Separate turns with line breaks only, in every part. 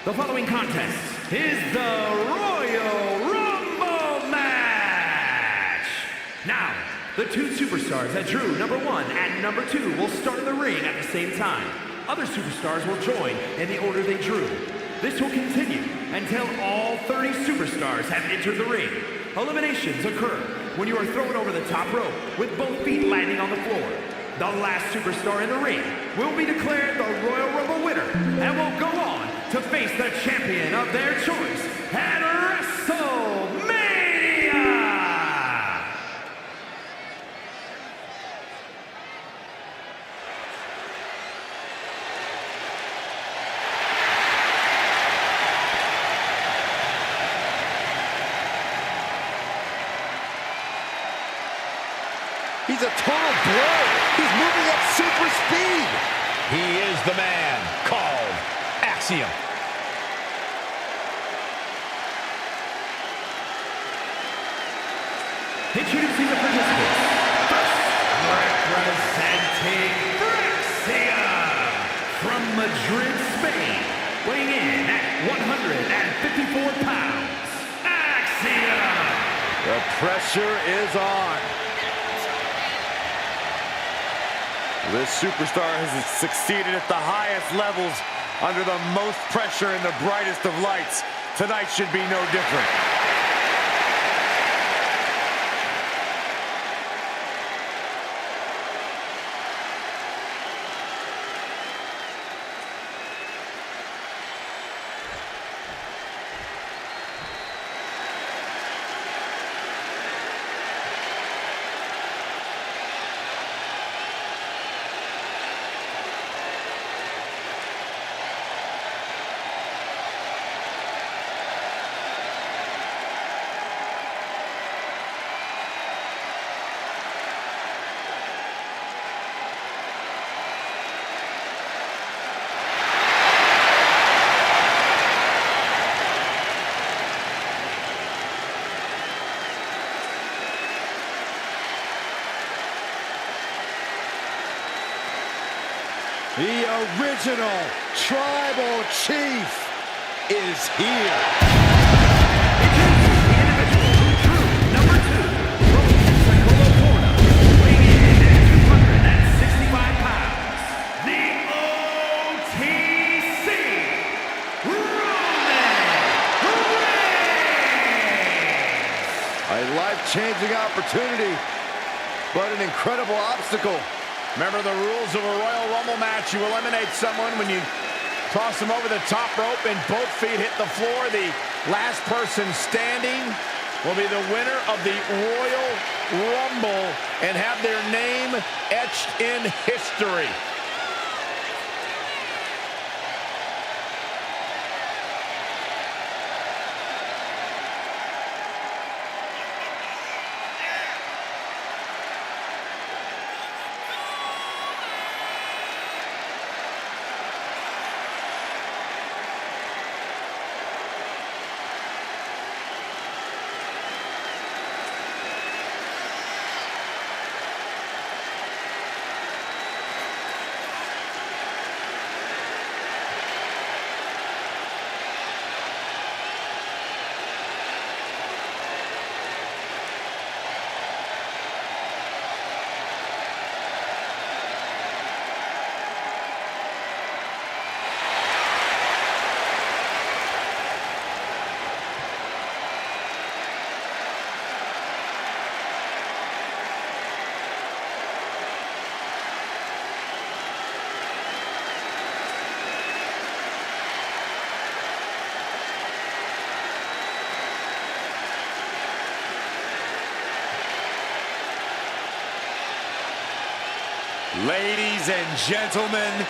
The following contest is the Royal Rumble match. Now, the two superstars that drew number 1 and number 2 will start in the ring at the same time. Other superstars will join in the order they drew. This will continue until all 30 superstars have entered the ring. Eliminations occur when you are thrown over the top rope with both feet landing on the floor. The last superstar in the ring will be declared the Royal Rumble winner and will go on to face the champion of their choice at WrestleMania!
He's a total blow. He's moving at super speed.
He is the man called Axiom.
Introducing the participants. First, representing Axiom from Madrid, Spain, weighing in at 154 pounds. Axiom!
The pressure is on. This superstar has succeeded at the highest levels under the most pressure and the brightest of lights. Tonight should be no different. The original Tribal Chief is here.
Introducing the individual who drew number 2 from Pensacola, Florida, weighing in at 265 pounds. The OTC, Roman Reigns!
A life-changing opportunity, but an incredible obstacle.
Remember the rules of a Royal Rumble match. You eliminate someone when you toss them over the top rope and both feet hit the floor. The last person standing will be the winner of the Royal Rumble and have their name etched in history.
Ladies and gentlemen,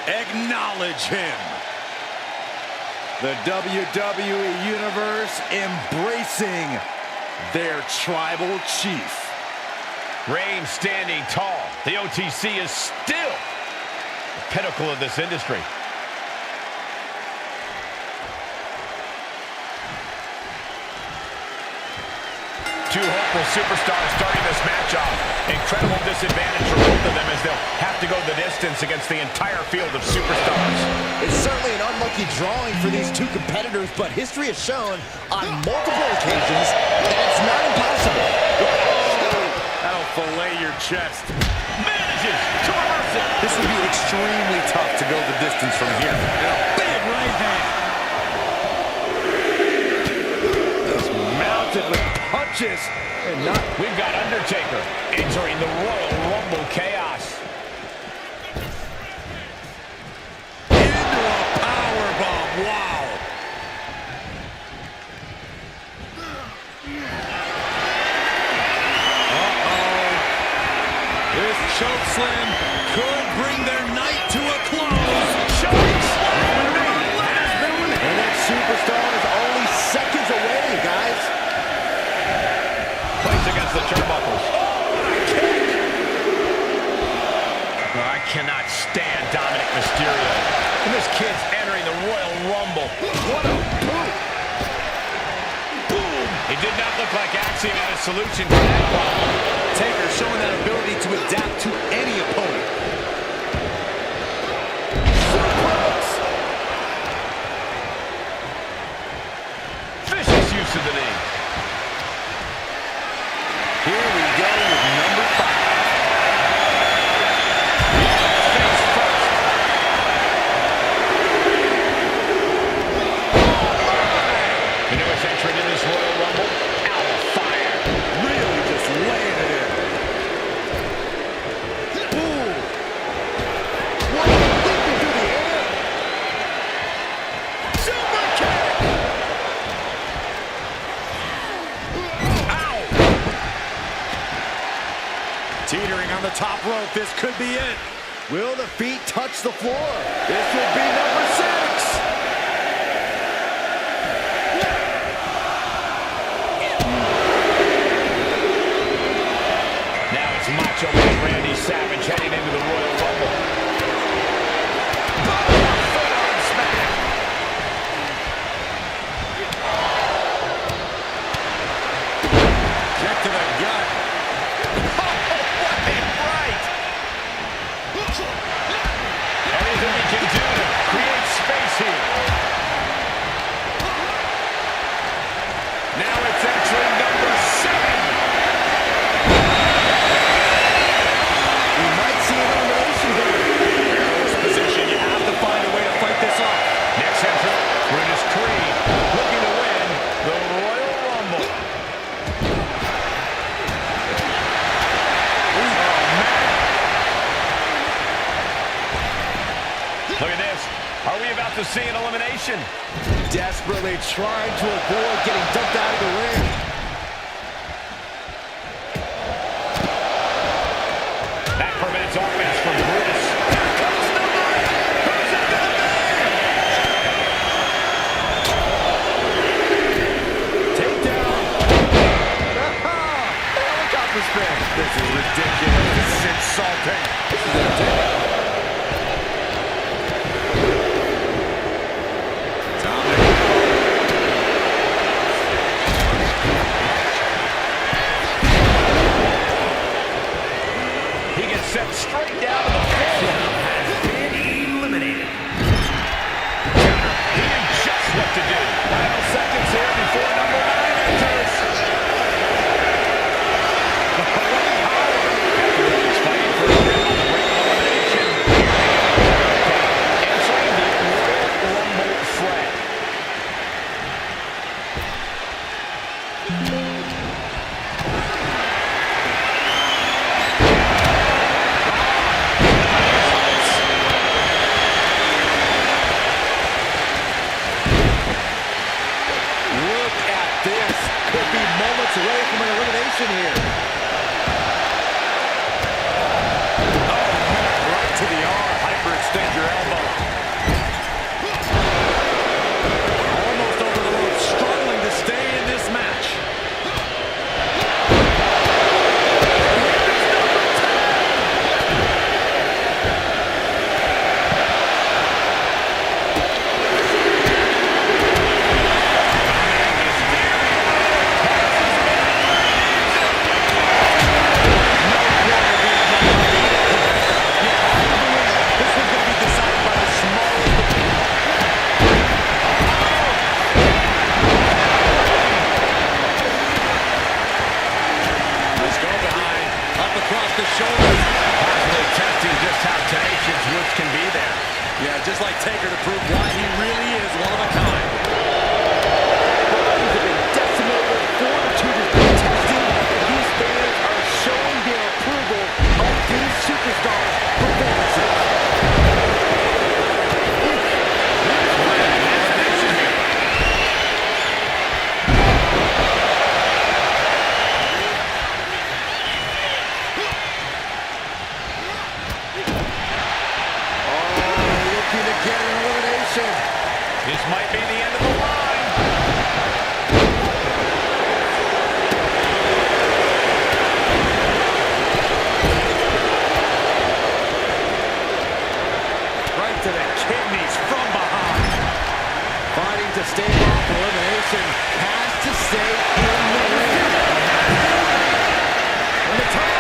acknowledge him. The WWE Universe embracing their Tribal Chief.
Reigns standing tall. The OTC is still the pinnacle of this industry. two hopeful superstars starting this match off. Incredible disadvantage for both of them as they'll have to go the distance against the entire field of superstars.
It's certainly an unlucky drawing for these two competitors, but history has shown on multiple occasions that it's not impossible.
That'll fillet your chest.
Manages to reverse it.
This would be extremely tough to go the distance from here. And a big right hand. Just mounted with punches. And not.
We've got Undertaker entering the Royal Rumble chaos.
Into a powerbomb. Wow. This chokeslam could bring their night to a close.
And that superstar is only seconds away, guys.
Placed against the turnbuckles. I cannot stand Dominic Mysterio. And this kid's entering the Royal Rumble. What a boot! Boom! It did not look like Axiom had a solution for that problem.
Taker showing that ability to adapt to any opponent.
Vicious use of the knee.
Here we go with number 5.
Face first. The newest entrant in this Royal Rumble, out of fire.
Really just laying it in.
Boom! What a leap into the air!
Super kick. Ow!
Teetering on the top rope. This could be it.
Will the feet touch the floor?
This will be number 6.
Now it's Macho Man Randy Savage heading into the Royal Rumble. Foot on smack.
Kick to the gut.
Right. Anything he can do to create space here. Now it's entering number 7.
We might see an elimination here.
This position, you have to find a way to fight this off.
Next entrant, Brutus Creed, looking to win the Royal Rumble. Look at this. Are we about to see an elimination?
Desperately trying to avoid getting dumped out of the ring.
That prevents offense from Brutus.
Takedown. Helicopter spin. This is ridiculous. This is insulting. This is entertaining.
just like Taker to prove why he really is one of a kind.
Bodies have been decimated, fortitude has been tested, and these fans are showing their approval of these superstars' performances.
This might be the end of the line.
Right to the kidneys from behind.
Fighting to stave off elimination, has to stay in the ring. And the top.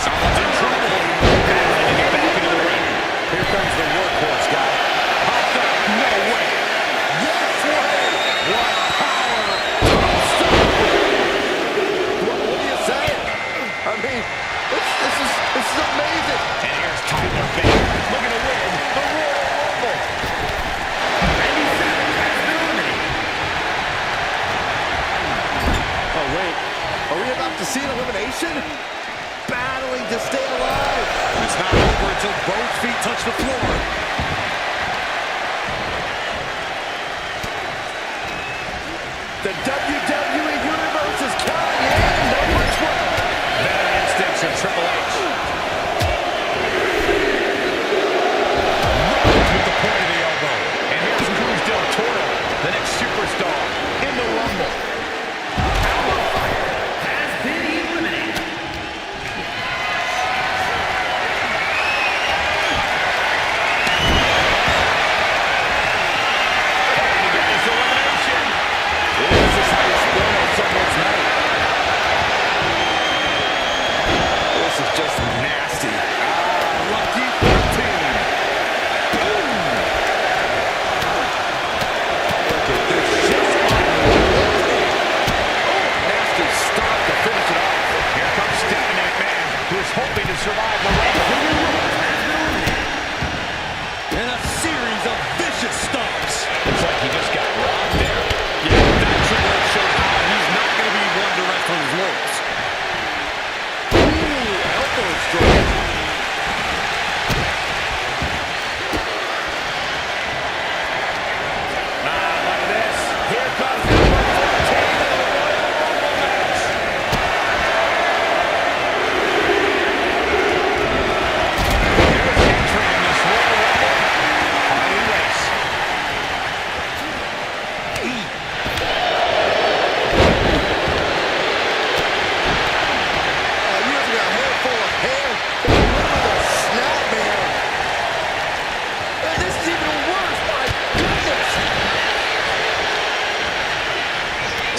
Someone's in trouble. Battling to get back into the ring.
Here comes the workhorse guy.
Popped up. No way.
Yes way.
What power.
What do you say? I mean, this is amazing.
And here's Tyler Bate looking to win the Royal Rumble.
Randy Savage has been eliminated.
Oh, wait. Are we about to see an elimination? Battling to stay alive.
It's not over until both feet touch the floor.
The WWE Universe is counting in number 12.
Better instincts from Triple H. Right with the point of the elbow. And here's Cruz del Toro, the next superstar in the Rumble.
Has been eliminated.
Fighting to get this elimination.
This is how you spoil someone's night. This is just nasty.
Lucky 13.
Look at this. Just unbelievable. Nasty stop to finish it off.
Here comes Stephanie McMahon, who is hoping to survive the Rumble.
And a series of vicious stomps.
Looks like he just got rocked there.
Yeah, that Triple H showed how he's not going to be one to rest on his laurels.
Ooh, elbow strike.
Look at this. Here comes number 14 of the Royal Rumble match. Here's entering this Royal Rumble, Harley Race.
Using a handful of hair. Remember the snap, man. And this is even worse. My goodness.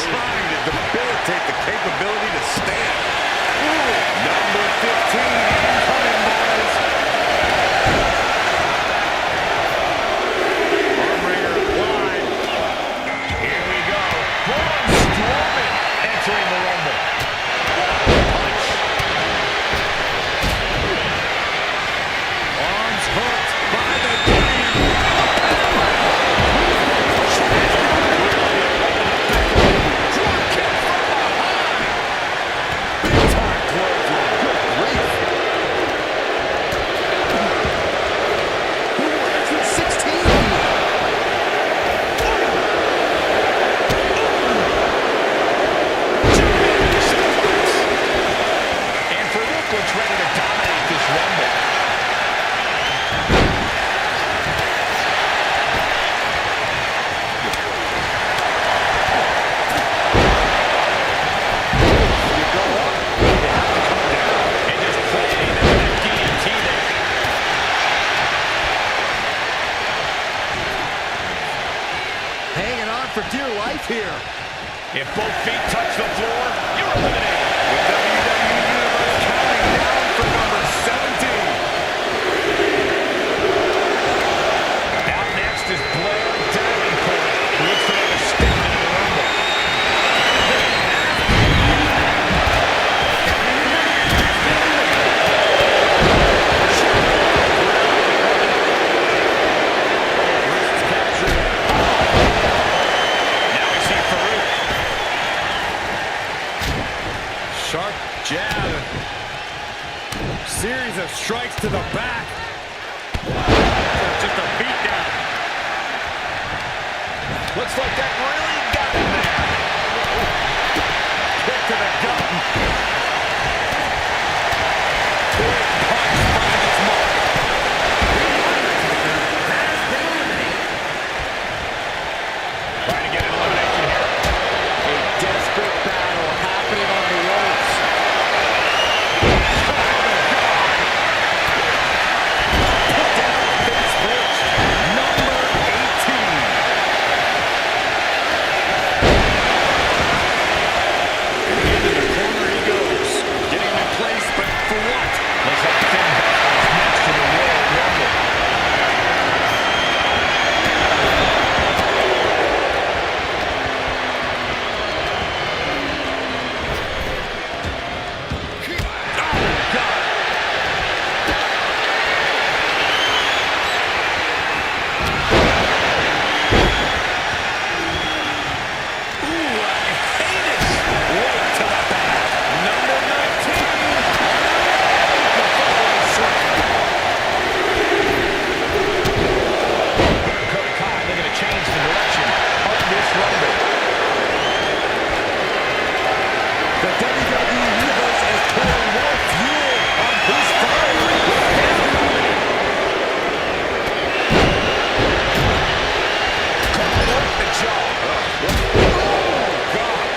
Trying to debilitate the capability to stand. Number 15 incoming, boys. Armringer applied.
Here we go. Braun Strowman entering the Rumble. Punch.
Arms hooked by the King.
Drop kick from behind.
Big time clothesline. Good grief. Who entered 16?
And Farouk looks ready to dominate this Rumble. You go up, you have to come down. And just planting that guillotine there.
Hanging on for dear life here.
If both feet touch the floor, you're eliminated. The WWE Universe counting down for number 17. Out next is Blair Davenport, who looks to make a step into the Rumble.
Sharp jab.
Series of strikes to the back.
Just a beat down.
Looks like that really got him there.
Kick to the gut.
Big punch finds its mark.
Trying to get an elimination here.
A desperate battle happening on the ropes. Put down face first. Number 18.
Into the corner he goes. Getting him in place, but for what?
Looks like Finn Balor's next to the Royal Rumble.
The WWE Universe is pouring more fuel on his fire with his company.
Work the jaw. Oh, God.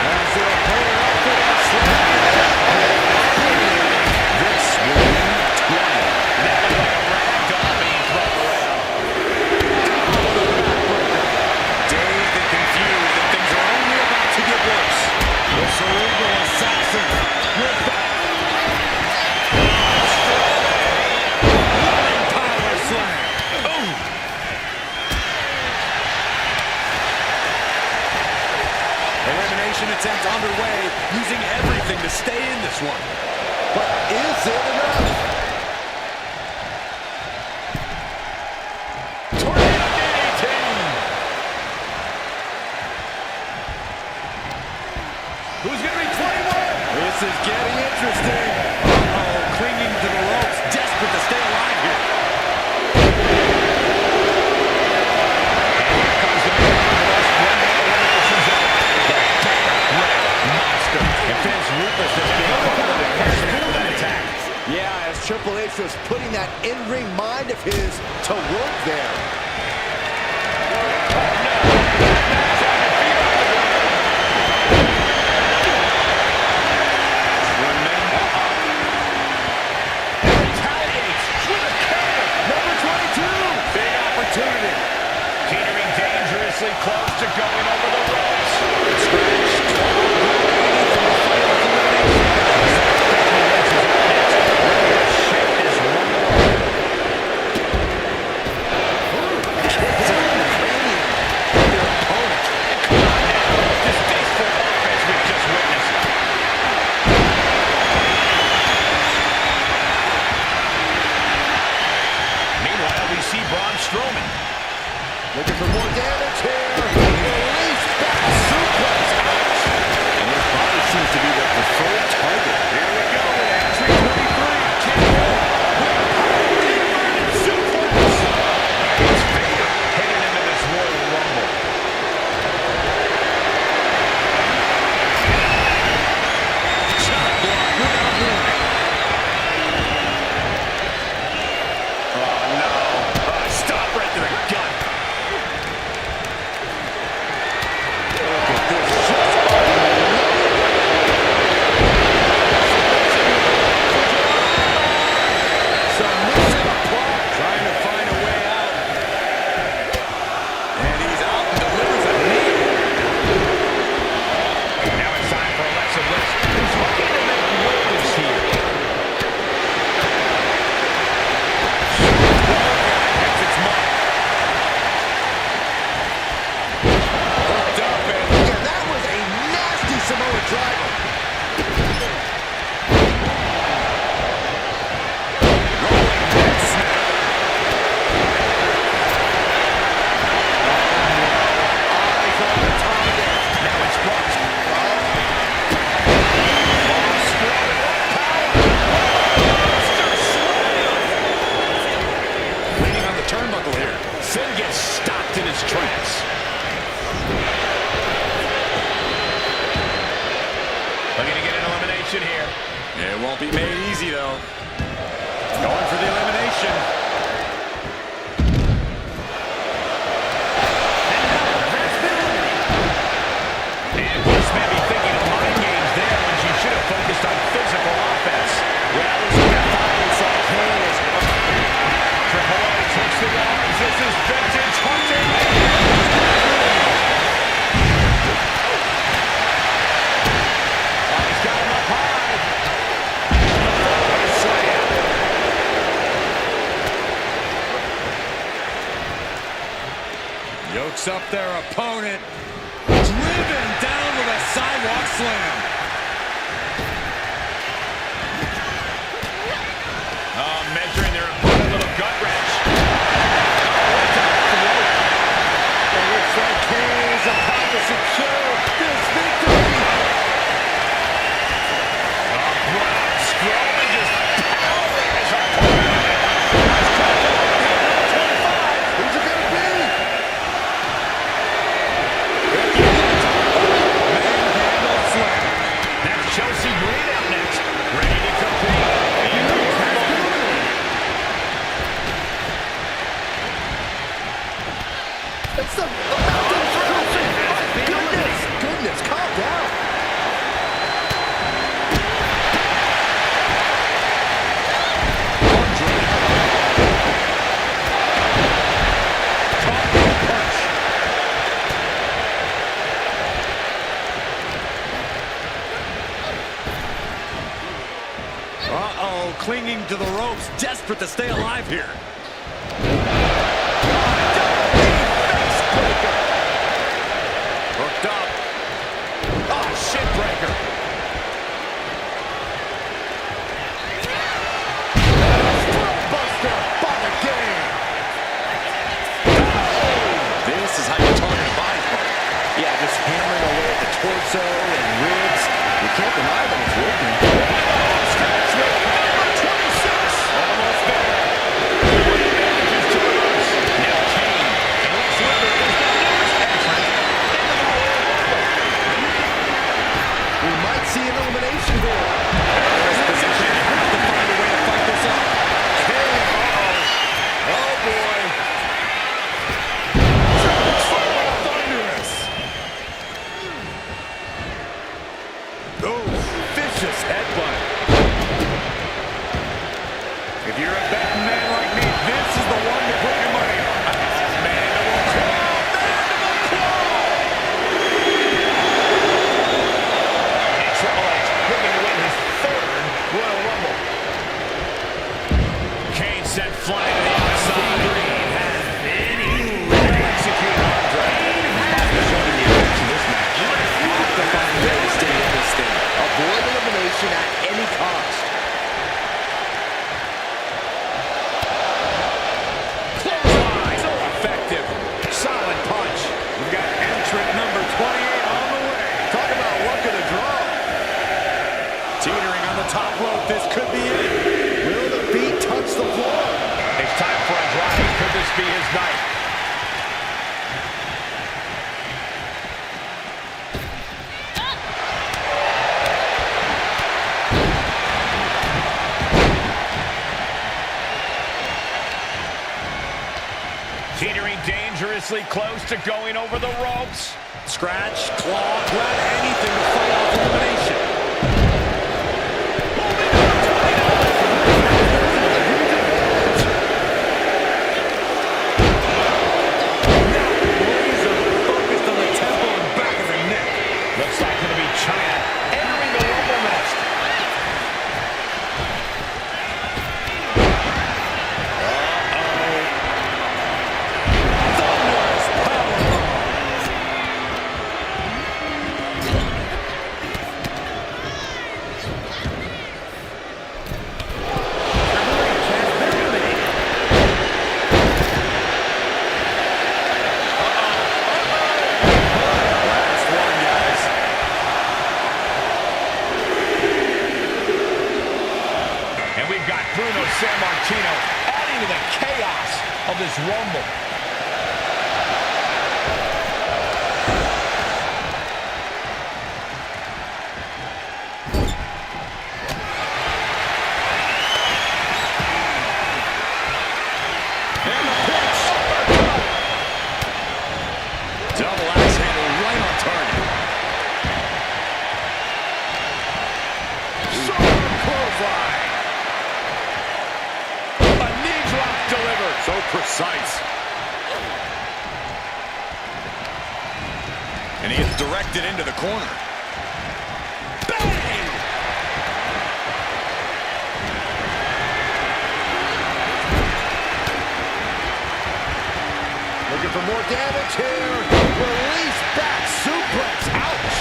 As the opponent up for that slam.
This will be 20. That was like a rag doll being thrown around.
Dazed and confused, and things are only about to get worse.
The cerebral assassin with the power slam.
Elimination attempt underway, using everything to stay in this one.
But is it enough?
Tornado DDT. Who's going to be 21?
This is getting interesting.
Clinging to the ropes, desperate to stay alive here.
Here comes the man on the West Rumble Elimination Zone. The big red monster. And Finn's ruthlessness being part of the arsenal of that attack.
Yeah, as Triple H was putting that in-ring mind of his to work there.
Retaliates with a counter. Number 22. Big opportunity. Teetering dangerously close to going over the ropes. Scratched. elimination here.
It won't be made easy, though. Going for the elimination.
And Bliss may be thinking of mind games there when she should have focused on physical offense.
Well, he's going to find himself hands.
Triple H hooks the arms. This is vintage hunting. Oh, he's got him up high. What a slam.
Yokes up their opponent. Driven down with a sidewalk slam.
Oh, measuring their opponent, a little gut wrench.
It looks like Kane is about to secure this victory.
Strowman just powering his opponent.
Who's it going to be?
Manhandle slam.
That's Chelsea Green out next. Ready to compete.
It's the mountain crushing. Oh, goodness, calm down.
Uh-oh, clinging to the ropes, desperate to stay alive here. Hooked up.
Oh, shit breaker.
Buster by the game.
This is how you target a body part.
Yeah, just hammering away at the torso and ribs. You can't deny that it's working.
Scratch with number 26. Almost there. Advantages to reverse. Now Kane and Lex Luger is the newest entrant into the Royal Rumble.
We might see an elimination here.
This position has to find a way to fight this off.
Kane, uh-oh. Oh, boy.
Thunderous.
Ooh, vicious headbutt. If you're a betting man like me, this is the one to put your money on. Mandible claw, mandible claw. And Triple H looking to win his third Royal Rumble. Kane sent flying to the outside. Green has been executed on Andre. Showing the edge in this match.
Have to find a way to stay in this thing. Avoid elimination at any cost.
Clothesline, so effective. Solid punch. We've got entrant number 28 on the way.
Talk about luck of the draw.
Teetering on the top rope, this could be it.
Will the feet touch the floor?
It's time for Andrade. Could this be his night? Teetering dangerously close to going over the ropes.
Scratch, claw, grab anything to fight off elimination. Laser focused on the temple and back of the neck.
Looks like going to be China entering the Rumble nest.
Thunderous powerbomb. Last one, guys.
And we've got Bruno Sammartino adding to the chaos of this Rumble.
And he is directed into the corner. Bang!
Looking for more damage here. Release back suplex. Ouch.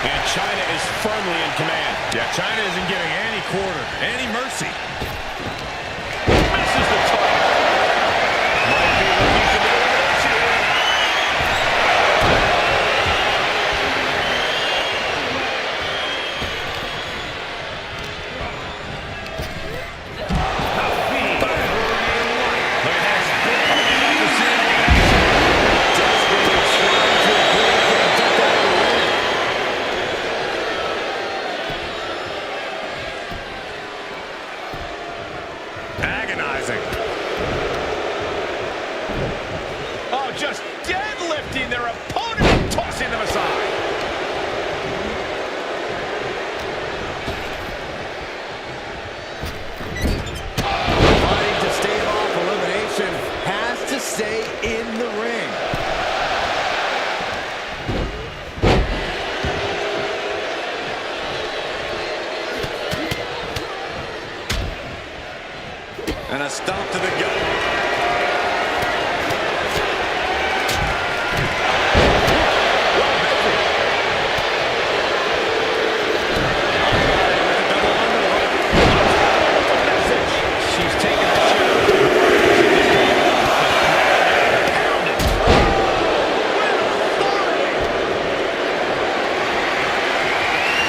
And China is firmly in command.
Yeah, China isn't giving any quarter, any mercy.
Misses the target. Might be looking for the elimination here. Look at this. Desperately trying to avoid getting dumped out of the ring.
Agonizing.
Oh, just deadlifting their opponent and tossing them aside.
Fighting to stave off elimination, has to stay in the ring.
And a stomp to the gut.
She's taking the shot.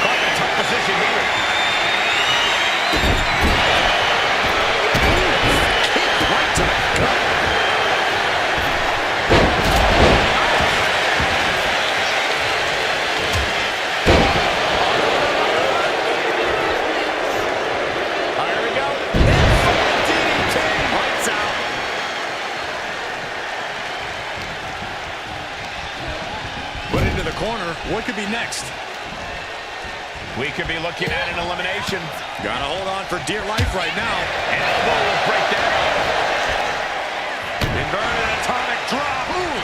Caught in a tough position here. Kick right to the gut. Here we go. DDT. Lights out.
Put into the corner. What could be next?
We could be looking at an elimination.
Gotta hold on for dear life right now.
And elbow will break down.
Inverted atomic drop. Ooh.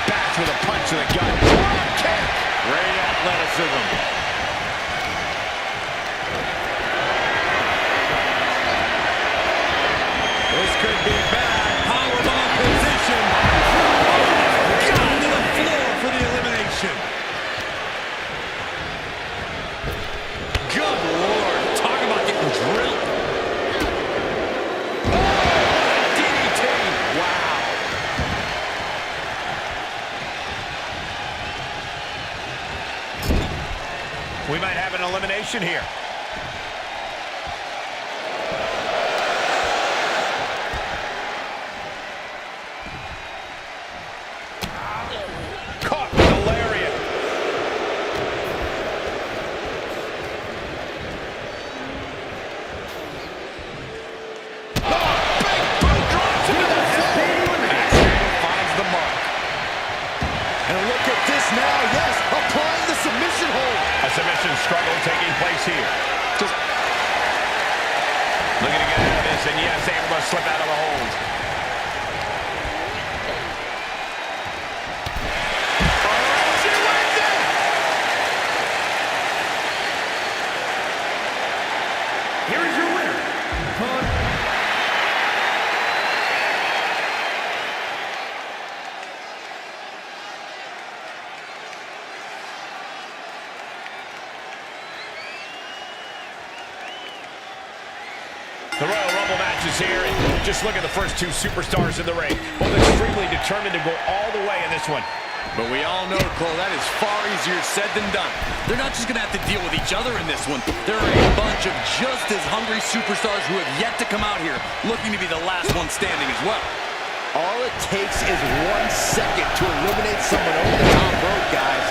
Back with a punch to the gut. Drop kick.
Great athleticism. This could be bad. Powerbomb position. Gone to the floor for the elimination. Good Lord. Talk about getting drilled.
DDT.
Wow.
We might have an elimination here. Caught with a lariat. Oh, big boot drops into the floor.
Finds the mark.
And look at this now, yes, applying the submission hold.
A submission struggle taking place here.
Just
looking to get out of this, and yes, able to slip out of the hold. Oh, she wins it!
Here is your winner.
The Royal Rumble match is here, and just look at the first two superstars in the ring. Both extremely determined to go all the way in this one.
But we all know, Cole, that is far easier said than done. They're not just going to have to deal with each other in this one. There are a bunch of just as hungry superstars who have yet to come out here looking to be the last one standing as well.
all it takes is 1 second to eliminate someone over the top rope, guys.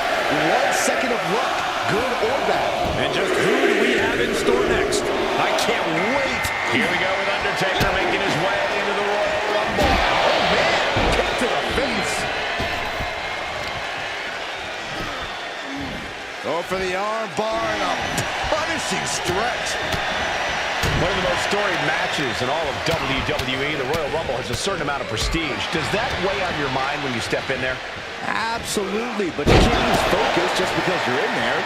1 second of luck, good or bad.
And just who do we have in store next?
I can't wait. Here we go with Undertaker making his way into the Royal Rumble.
Oh, man, kick to the face. Go for the arm bar and a punishing stretch.
One of the most storied matches in all of WWE, the Royal Rumble, has a certain amount of prestige. Does that weigh on your mind when you step in there?
Absolutely, but you can't lose focus just because you're in there.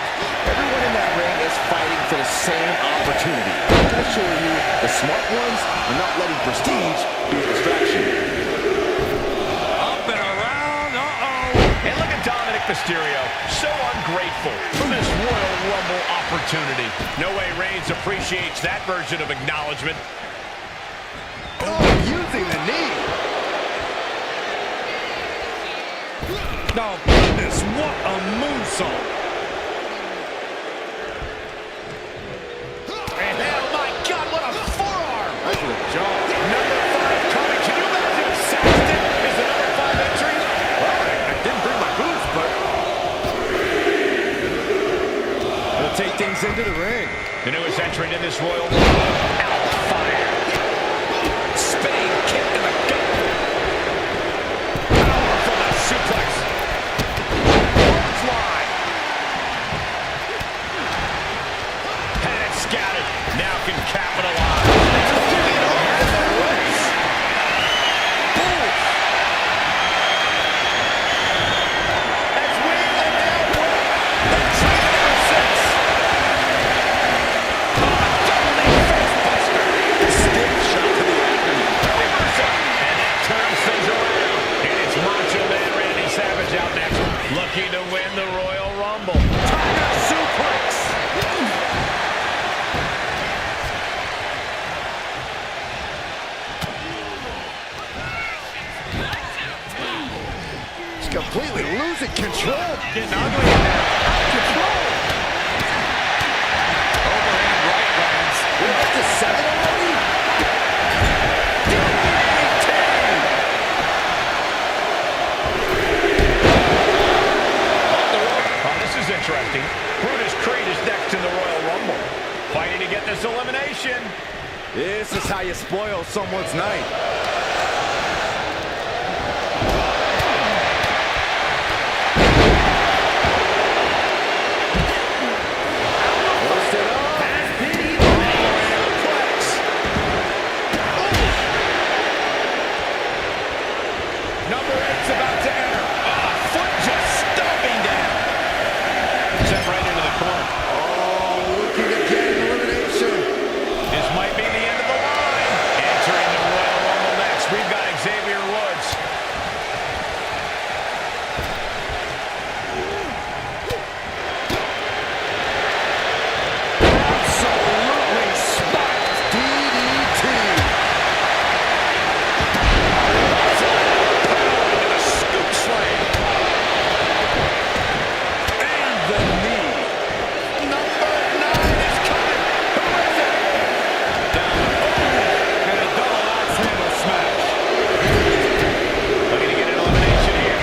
Everyone in that ring is fighting for the same opportunity. I can assure you, the smart ones are not letting prestige be a distraction.
Up and around, uh-oh.
And look at Dominic Mysterio, so ungrateful for this Royal Rumble opportunity. No way Reigns appreciates that version of acknowledgement.
Oh, using the knee.
Oh, goodness, what a moonsault.
And oh my God, what a forearm!
That's a jaw.
Number 5 coming. Can you imagine if Saxton is the number 5 entry?
Well, I didn't bring my boots, but we'll take things into the ring.
The newest entrant in this Royal Rumble, out fire. Spinning kick to the gut. Powerful suplex. Clothesline. Had it scouted. Now can capitalize. That's weird. And now what? That's number 6. Stiff shot to the abdomen. And that turns things around. And it's Macho Man Randy Savage out next, looking to win the Royal Rumble. Tiger suplex.
He's completely losing control.
Getting ugly in there.
Out of control.
Overhand right lands.
We're up to 7 already?
Oh, this is interesting. Brutus Creed is next in the Royal Rumble, fighting to get this elimination.
This is how you spoil someone's night. Post it up.
Suplex. Number 8's about to enter. Foot just stomping down. Sent right into the corner.
Oh, looking to get an elimination.
This might be the end of the line. Entering the Royal Rumble next, we've got Xavier Woods.
Absolutely spiked DDT.
Into the scoop slam.
And the knee.
Number 9 is coming. Who is it?
And a double axe handle smash.
Looking to get an elimination here.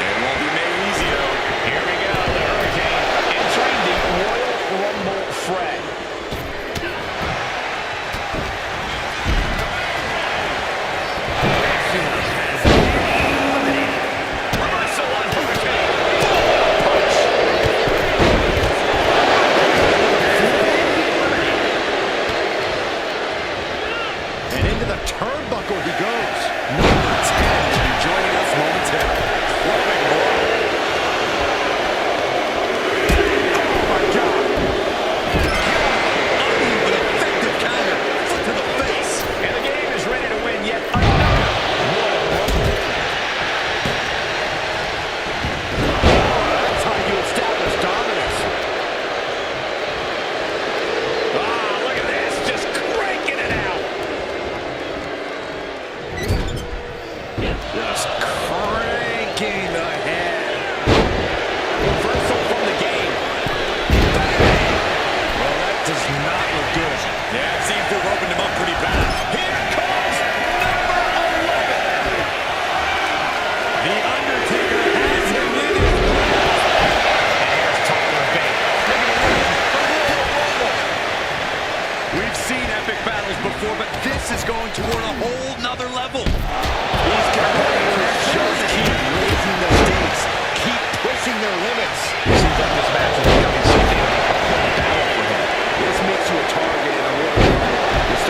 It won't be made easy, though. Here we go. The Hurricane entering the Royal Rumble fray. Reversal on Hurricane. Punch.
And into the turnbuckle he goes. Number 10 will be joining us momentarily. What a big blow. Oh my God.
An effective counter. Foot to the face.
And the game is ready to win yet another Royal Rumble.
That's how you establish dominance.
Look at this. Just cranking it out.
Just cranking the head.
Reversal from the game.
Well, that does not look good.
Yeah, it seems to have opened him up pretty bad.
Here comes number 11.
The Undertaker has him in his
And here's Tyler Bate. Looking to win the Royal Rumble.
We've seen epic battles before, but this is going toward a whole nother level.
These competitors just keep raising the stakes, keep pushing their limits.
Seems like this match is becoming something of a battle for him.
This makes you a target in a Royal Rumble. This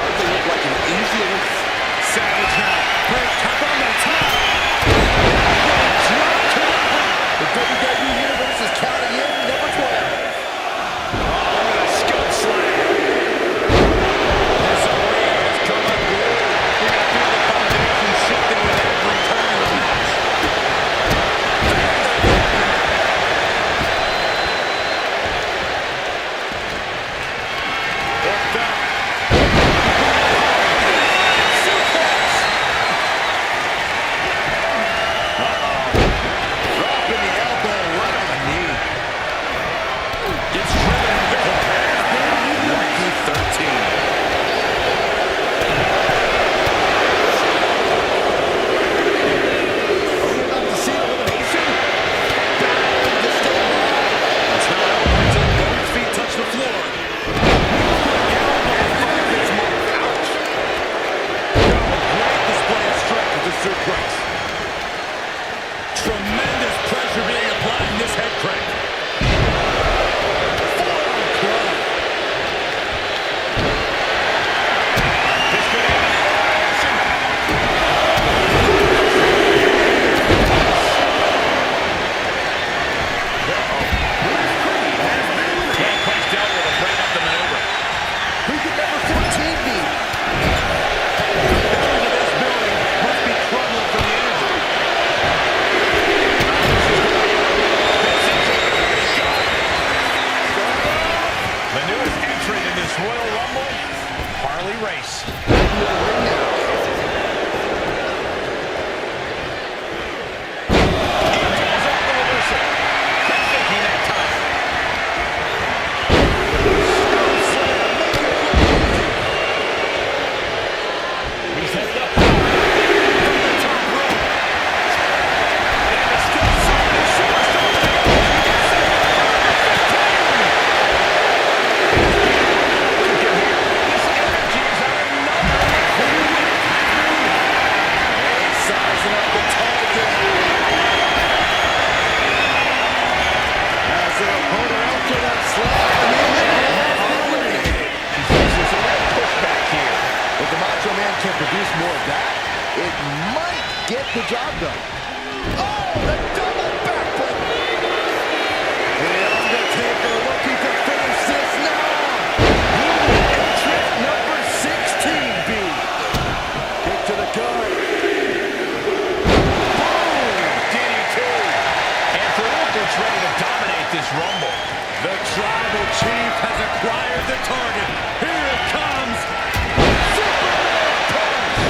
the job done. Oh, the double backbreaker. The Undertaker looking to finish this now. Entrance number 16, B. Kick to the gut. Boom! DDT.
And Farouk looks ready to dominate this Rumble.
The Tribal Chief has acquired the target. Here it comes. Superman punch.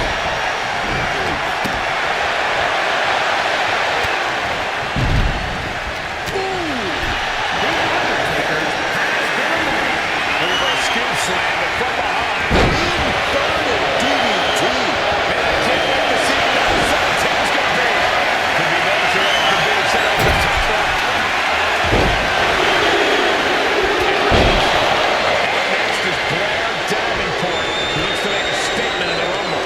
Reverse scoop slam, but from behind.
Inverted DDT.
Man, I can't wait to see what the second team's going to be. Could be major after being set up the top rope. Up next is Blair Davenport, who looks to make a statement in the Rumble.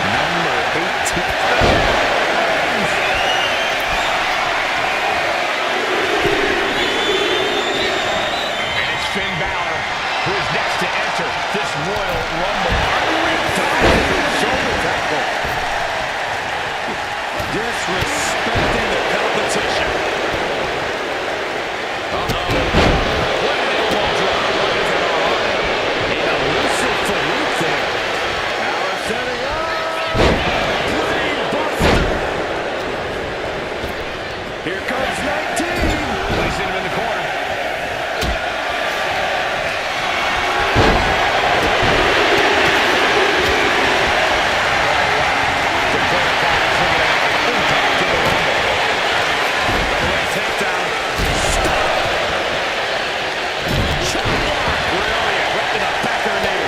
Number 18.
And it's Finn Balor, who is next to enter this Royal Rumble.
Shoulder tackle.
Disrespecting the competition.
What an elbow drop right into the heart.
An elusive Farouk there. Now it's setting up. Brain buster. Here comes 19.
Placing him in the corner. The protocol is looking to make an impact in the Rumble. Right takedown. Stop. Chop block. Where are you? Right to the back of the knee.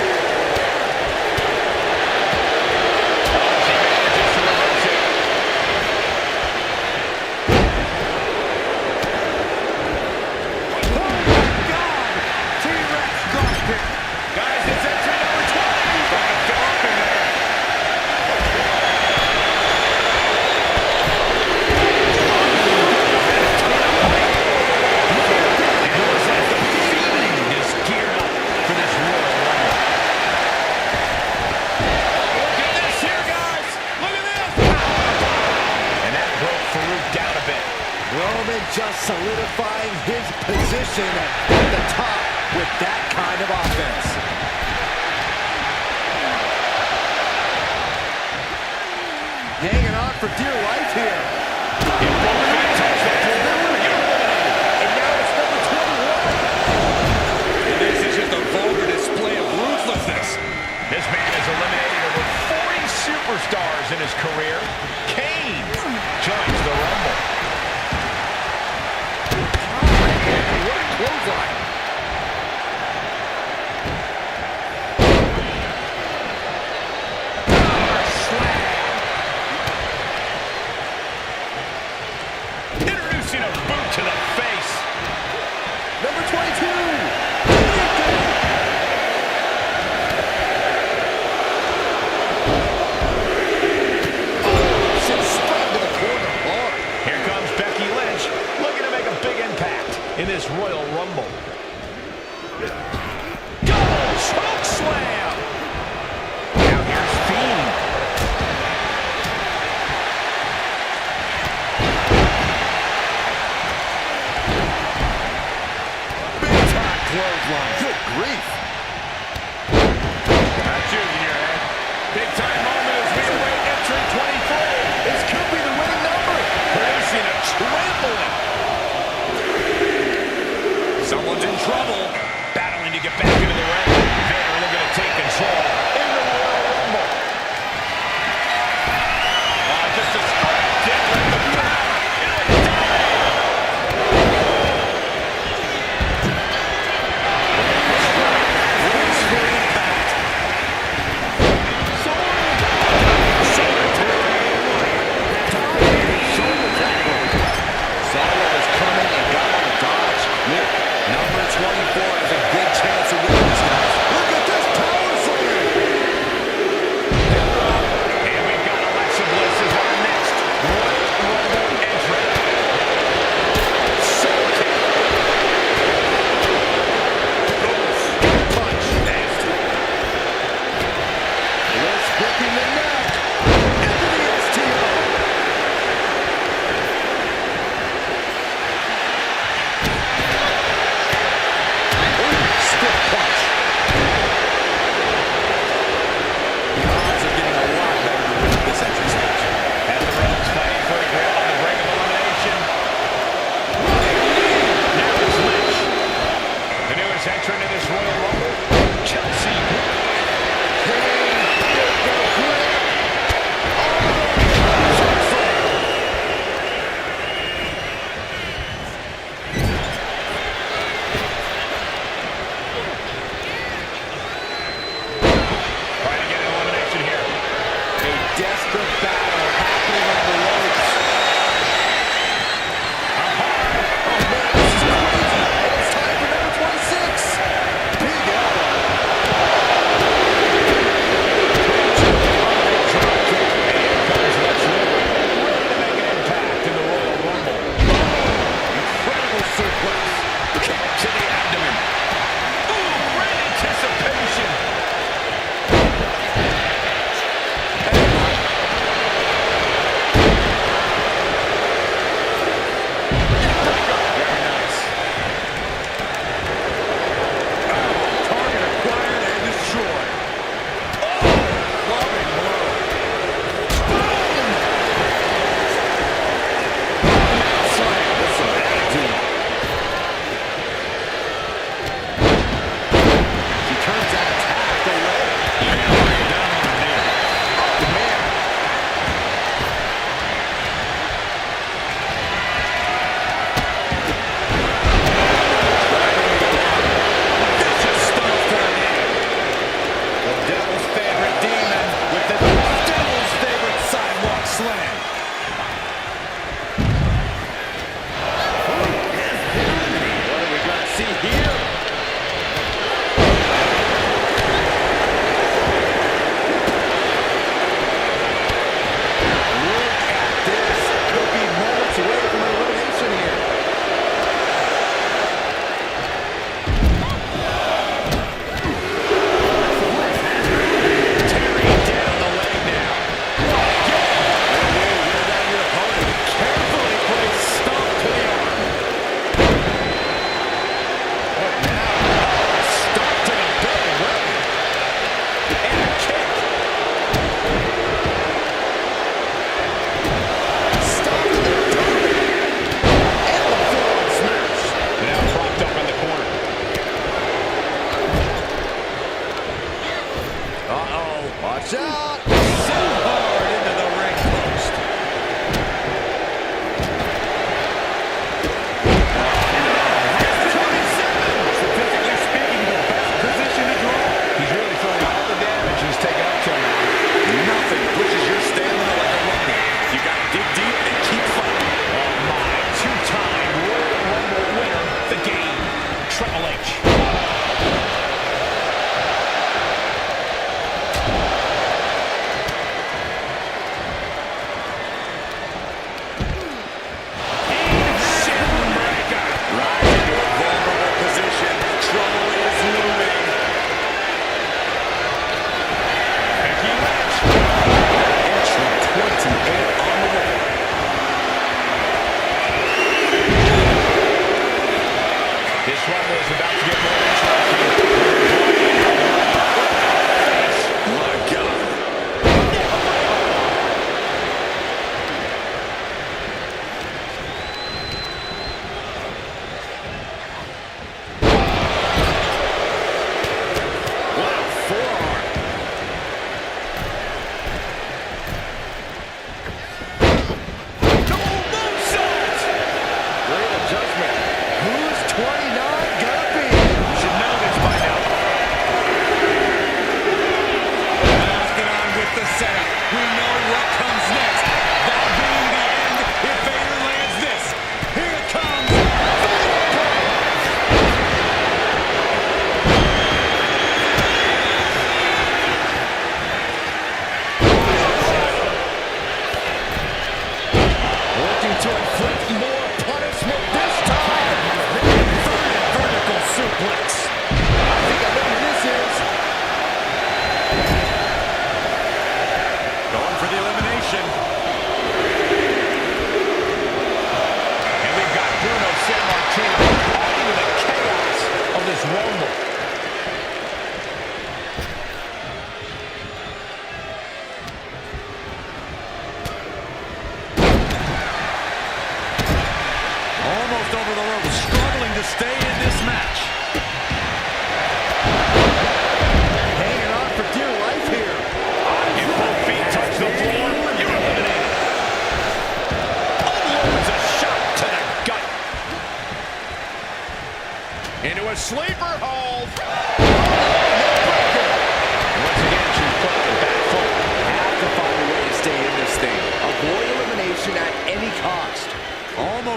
Oh, she manages to reverse it. Oh my God! T-Rex dropkick. Guys, it's entry number 20. Got to go up in there. And it looks like the Fiend is geared up for this Royal Rumble. Look at this here, guys. Look at this. And that broke Farouk down a bit.
Roman just solidifying his position at the top with that kind of offense. Hanging on for dear life here.
If both feet touch the floor, you're eliminated.
And now it's number 21.
And this is just a vulgar display of ruthlessness.
This man has eliminated over 40 superstars in his career. Kane joins the Rumble.
What a clothesline.
Introducing a boot to the face.
Number 22. Should spread to the corner hard.
Here comes Becky Lynch, looking to make a big impact in this Royal Rumble. Double choke slam. Now here's Fiend.
Big time clothesline. Good grief.
That's you in your head. Big time moment as we await entry 23.
This could be the winning number.
Producing a trampling. Someone's in trouble. Battling to get back into the ring. Vader looking to take control in the Royal Rumble. Just a straight kick with the power. Into a dive. Brace for impact. Shoulder tackle.
Shoulder tackle. Saw what was coming and got on the dodge. Nick, number 24 has a big chance desperate battle happening on the ropes. Oh man, this is crazy. And it's time for number 26. Big elbow.
Ready to make an impact in the Royal Rumble.
Incredible suplex.
Kick to the abdomen.
Ooh, great anticipation. Very nice.
Target acquired and destroyed.
Loving blow.
She turns that attack away. Oh man.
Vicious stomp to the knee. The devil's favorite demon with the devil's favorite sidewalk slam.
What are we gonna see here? Look at this. Could be moments away from an elimination here.
Tearing down the leg now.
Wear down your opponent.
Carefully placed stomp to the arm. What now? Stomp to the belly button. And a kick.
Stop to the abdomen. And the forward smash.
Now propped up in the corner.
Uh-oh. Watch out.
So hard into the ring post.
Statistically speaking, the best position to draw.
He's really feeling all the damage he's taken up till now.
Nothing pushes your stamina like a rumble. You gotta dig deep and keep fighting.
Oh my, two-time Royal Rumble winner, the game, Triple H.
Right into a vulnerable position. Trouble is looming.
Becky Lynch.
Entry 28 on the way.
This Rumble is about to get more interesting.
My God.
What a forearm. Great adjustment. Who's 29 gonna be?
You should know this by now.
Locking on with the setup. We know what comes next. That being the end if Vader lands this. Here it comes.
Looking to inflict more punishment this time.
Vertical suplex.
I think I know who this is.
Going for the elimination.
And we've got Bruno Sammartino adding to the chaos of this Rumble.
Almost over the rope. Struggling to stay in this match.
Hanging on for dear life here.
If both feet touch the floor, you're eliminated. Unloads a shot to the gut. Into a sleeper hold. Once again, she's put the back foot.
Have to find a way to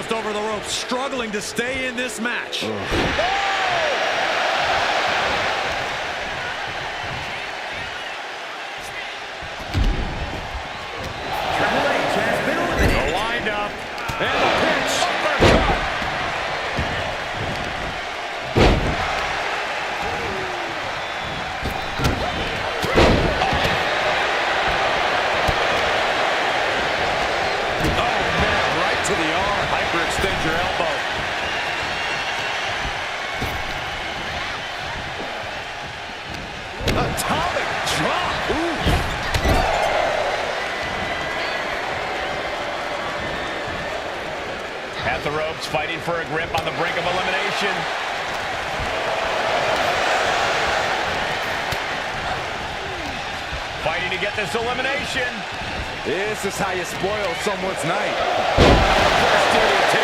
almost over the ropes, struggling to stay in this match.
The wind up and the pinch. Uppercut.
Oh, man, right to the arm. Hyperextend your elbow.
Atomic drop. Ooh.
At the ropes, fighting for a grip on the brink of elimination. Fighting to get this elimination.
This is how you spoil someone's night.
First DDT.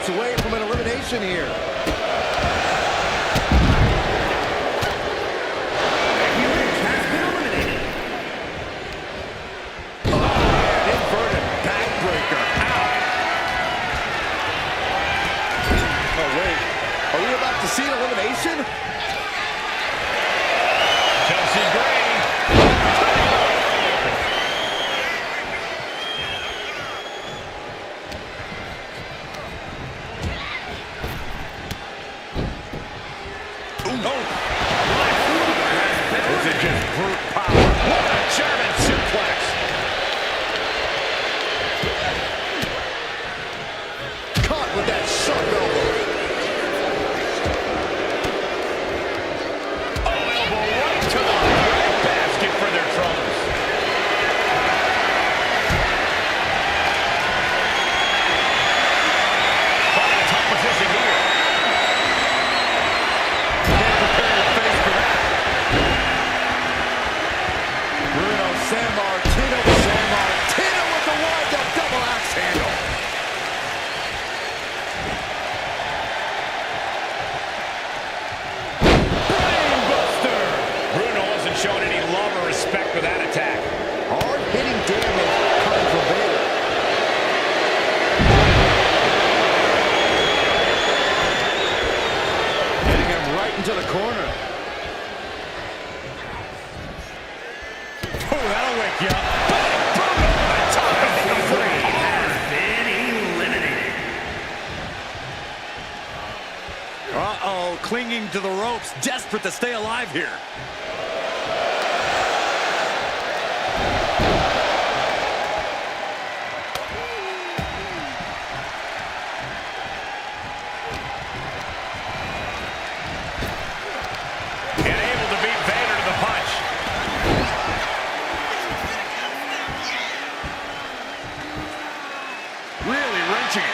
Away from an elimination here. Inverted backbreaker. Ow. Oh, wait. Are we about to see an elimination?
Chelsea Gray.
Is it just brute power?
What a German suplex.
Caught with that sharp elbow.
Oh, elbow right to the basket for their troubles. Find a top position here.
Can't prepare your face for that.
San Martino with the wind-up double axe handle.
Brainbuster. Bruno wasn't showing any love or respect for that attack.
Hard-hitting damage coming from Vader. Getting him right into the corner.
Oh, that'll wake you up.
Uh-oh, clinging to the ropes, desperate to stay alive here.
And able to beat Vader to the punch.
Really wrenching it.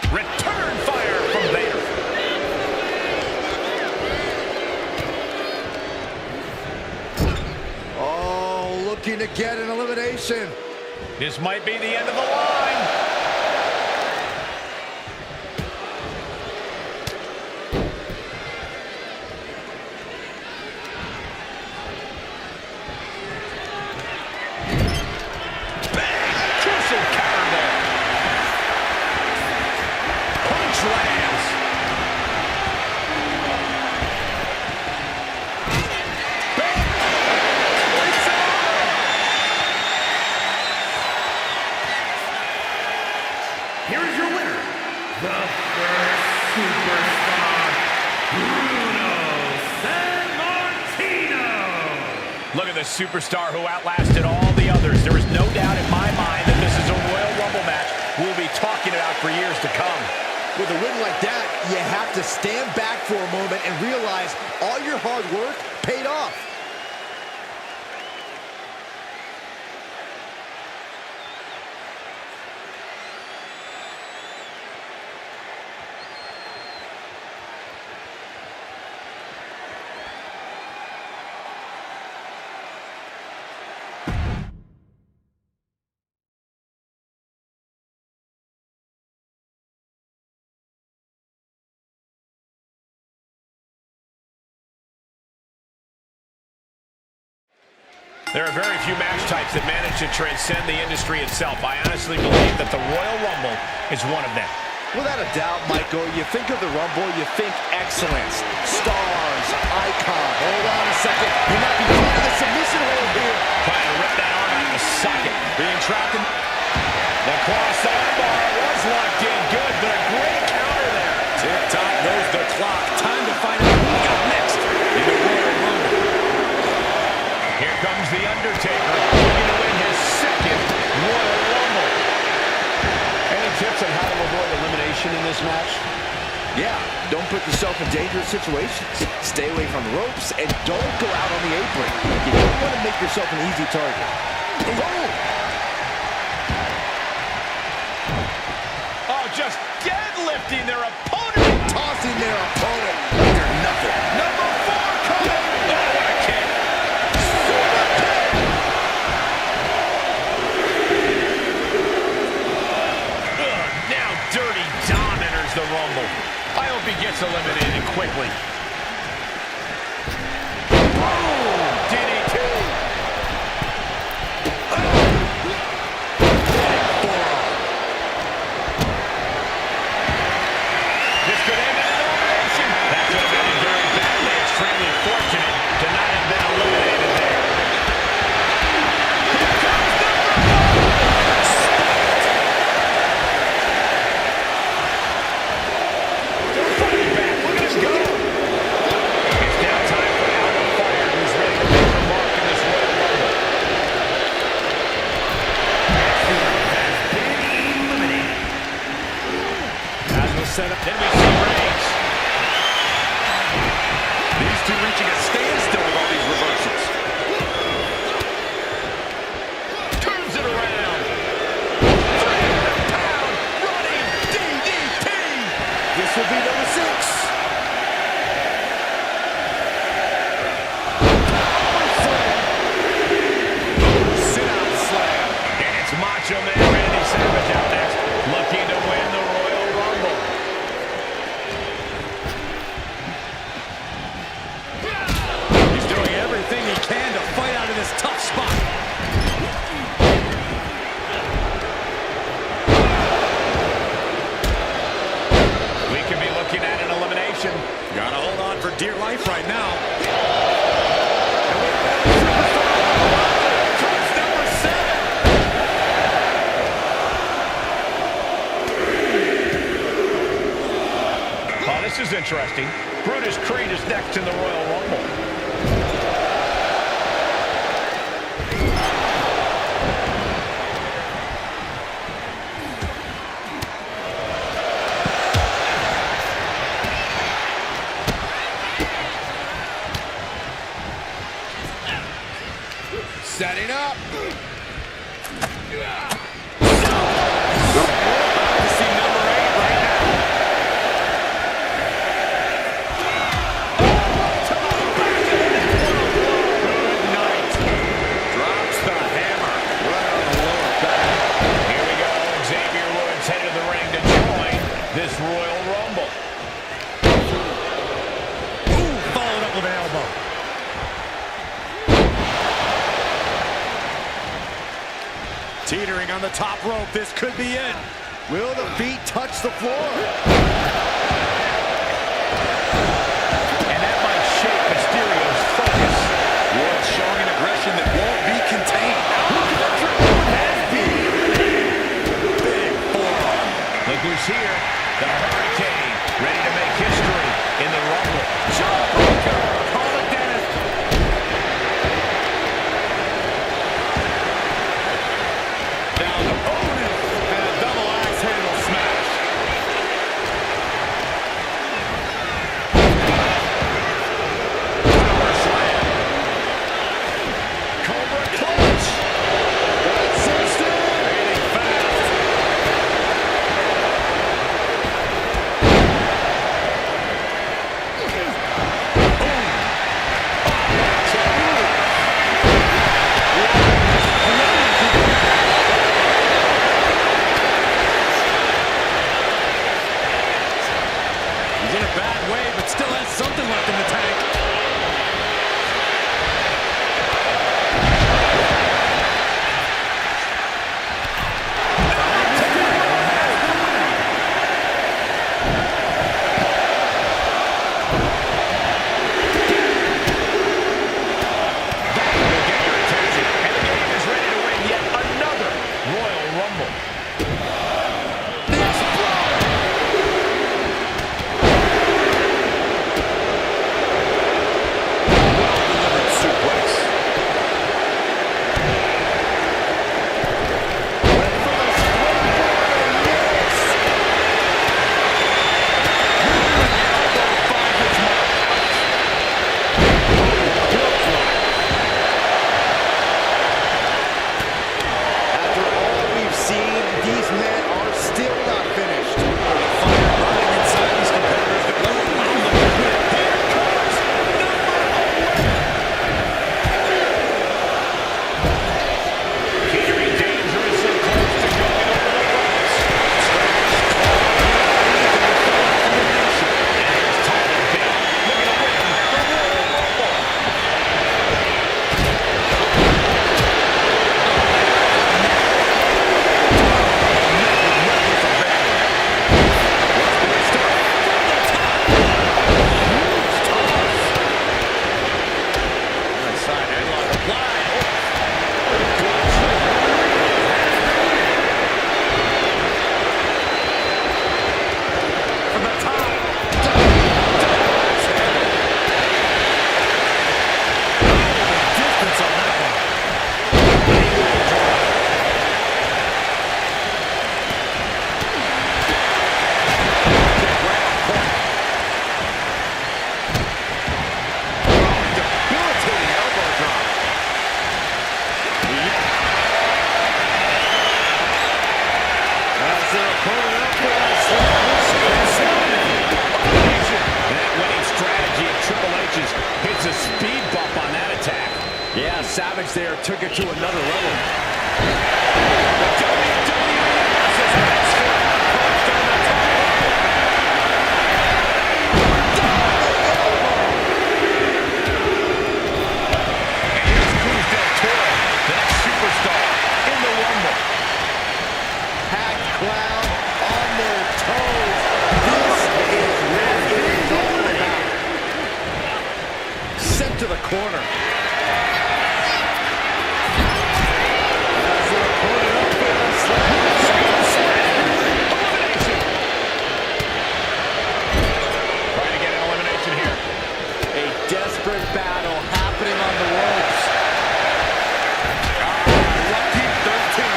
Return fire from Vader.
Oh, looking to get an elimination.
This might be the end of the line.
Here is your winner, the first superstar, Bruno Sammartino.
Look at the superstar who outlasted all the others. There is no doubt in my mind that this is a Royal Rumble match we'll be talking about for years to come.
stand back for a moment and realize all your hard work paid off.
There are very few match types that manage to transcend the industry itself. I honestly believe that the Royal Rumble is one of them.
Without a doubt, Michael, you think of the Rumble, you think excellence, stars, icon. Hold on a second. He might be finding a submission hold here.
Trying to rip that arm out of the socket. Being trapped in the cross armbar was locked in. Good, but a great counter there.
Tick-tock knows the clock. Time to find out who we got next in the Royal Rumble.
Here comes The Undertaker, looking to win his second Royal Rumble. Any tips on how to avoid elimination in this match?
Yeah, don't put yourself in dangerous situations. Stay away from the ropes and don't go out on the apron. You don't want to make yourself an easy target. Boom!
Oh, just deadlifting their opponent.
Tossing their opponent like they're nothing.
Number 4 coming. Oh, what a kick. Now Dirty Dom enters the Rumble. I hope he gets eliminated quickly. Boom! DDT. This could end in an elimination. That could have ended very badly. Extremely fortunate to not have been eliminated there. Here comes They're fighting back. Look at us go. It's now time for Alpha Fire, who's ready to make a mark in this Royal Rumble. As we'll set up, then we see Reigns.
These two reaching a standstill with all these reversals.
Turns it around. 300-pound running DDT.
This will be number 6.
Sit-out slam.
And it's Macho Man Randy Savage out next, looking to win the Royal Rumble.
He's doing everything he can to fight out of this tough spot.
We could be looking at an elimination.
Gotta hold on for dear life right now.
Comes number 7. Oh, this is interesting. Brutus Creed is next in the Royal Rumble. Setting up.
See number 8 right now.
Good night.
Drops the hammer right on the lower back.
Here we go. Xavier Woods headed to the ring to join this Royal Rumble.
Ooh, followed up with an elbow. Teetering on the top rope. This could be it.
Will the feet touch the floor?
And that might shake Mysterio's focus.
Woods showing an aggression that won't be contained. Big forearm.
Look who's here. The Hurricane, ready to make history in the Rumble.
Jawbreaker. Call it Dennis. Down the bonus. And a double axe handle smash.
Savage there took it to another level. The WWE versus Vince McMahon on the top rope. And here's Cruz del Toro, the next superstar in the Rumble.
Packed crowd on their toes. This is what it is all about. Sent to the corner. Desperate battle happening on the ropes.
Lucky 13.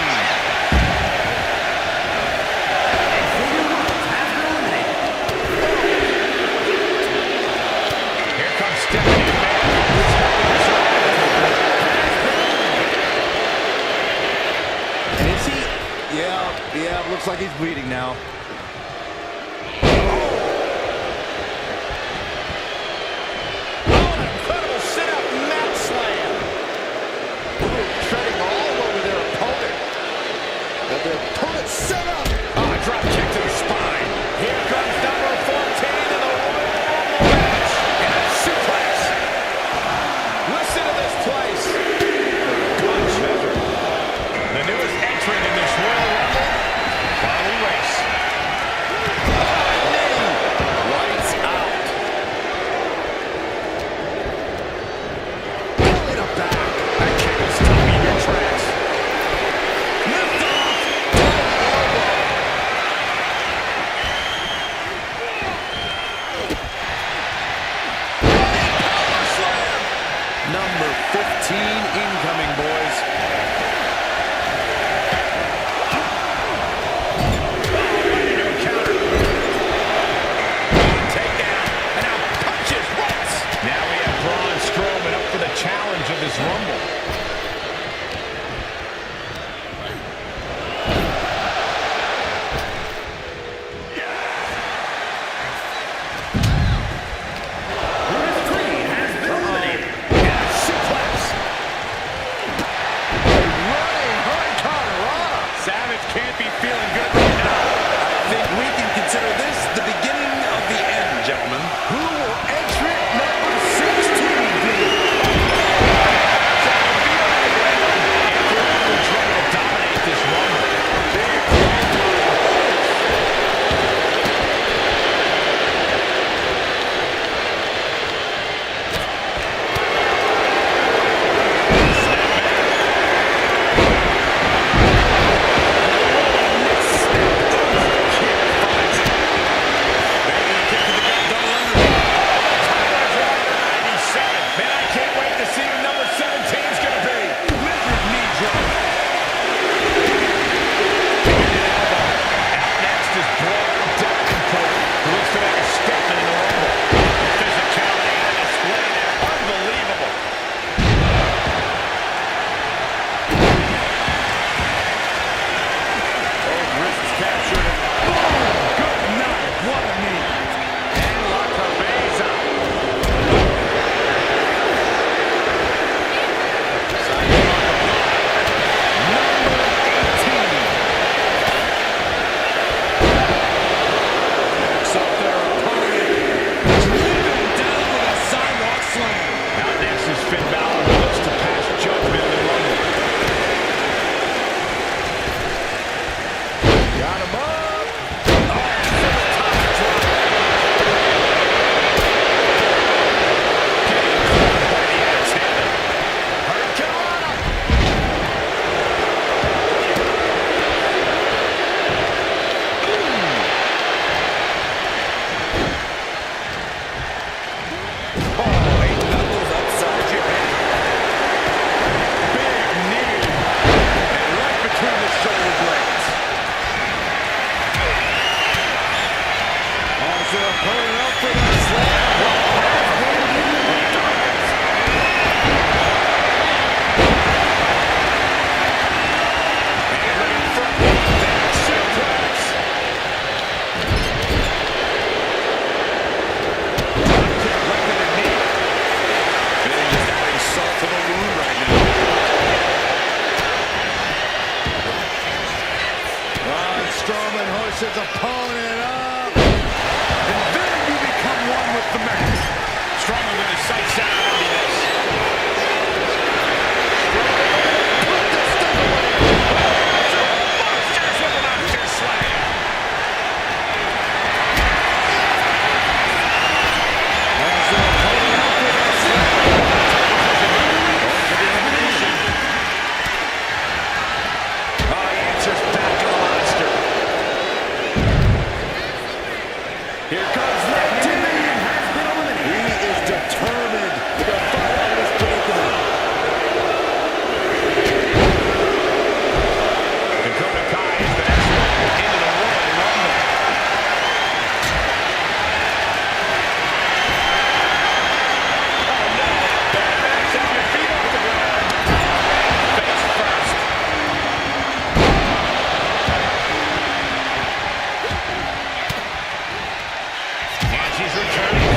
Here comes Stephanie McMahon.
And is he? Yeah, looks like he's bleeding now. Their opponent set up.
Drop kick to the spine. Here comes number 14 in the Royal Rumble match. And a suplex. Listen to this place. Good measure. The newest entrant in this Royal Rumble, Harley Race.
Lights out. Belly to back.
That kick will stop you in your tracks. Lift off.
Number 15 incoming, boys.
Takedown, and now punches once. Now we have Braun Strowman up for the challenge of this Rumble. Savage can't be feeling good right now.
I think we can consider this the beginning of the end, gentlemen.
Who will entrant number 16 be?
We're trying to dominate this Rumble.
his opponent up. And then you become one with the match. Strowman with his sights set on this. Put this thing away. Monsters with a monster slam.
Here comes the man has been eliminated.
He is determined to fight out of this predicament.
Dakota Kai is the next one into the Royal Rumble. Oh no! Bad match on your feet off the ground. Face first. And she's returning.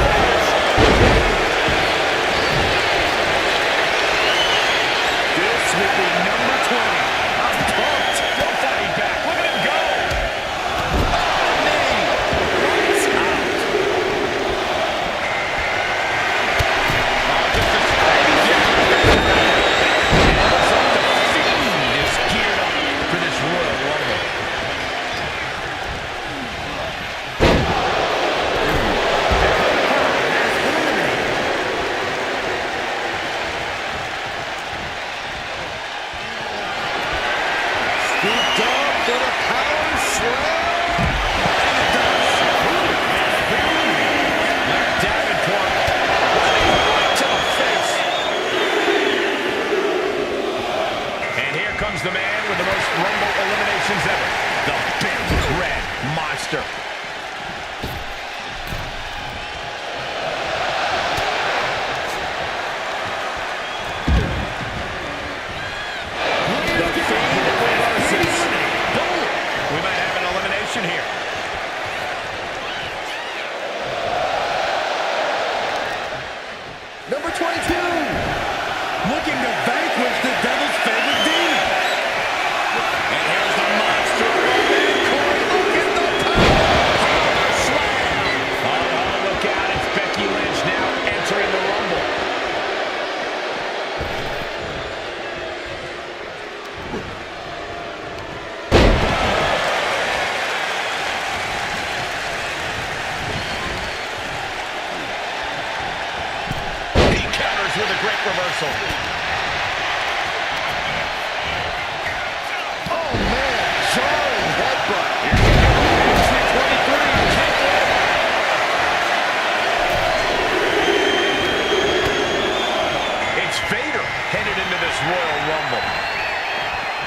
This will be number 20. I'm pumped. No fighting back. Look at him go. Oh, knee. Lights out. Oh, just a it looks like the Fiend is geared up for this Royal Rumble.
Scooped up for the power slam. And it does.
Larry Davenport running right to the face. And here comes the man with the most Rumble eliminations ever. The Big Red Monster. The Fiend reverses. Boom! We might have an elimination here.
Number 22.
Looking to vanquish the Devil's favorite demon.
And here's the Monster Roman. Corey, look at the power slam. Oh, look out. It's Becky Lynch now entering the Rumble. He counters with a great reversal.
Oh, man. Jarring headbutt.
It's Vader headed into this Royal Rumble.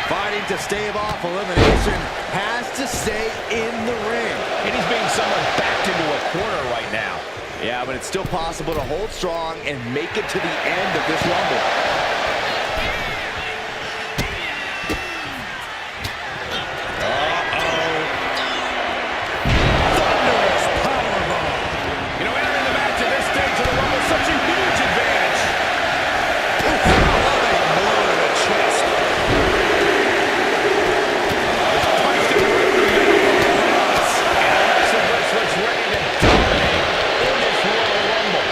Fighting to stave off elimination, has to stay in the ring.
And he's being somewhat backed into a corner right now.
Yeah, but it's still possible to hold strong and make it to the end of this Rumble.
Thunderous powerbomb. You know, entering the match at this stage of the Rumble is such a huge advantage. Ooh, loving blow to the chest. Just punched him right in the middle. And Alexa Bliss looks ready to dominate in this Royal Rumble.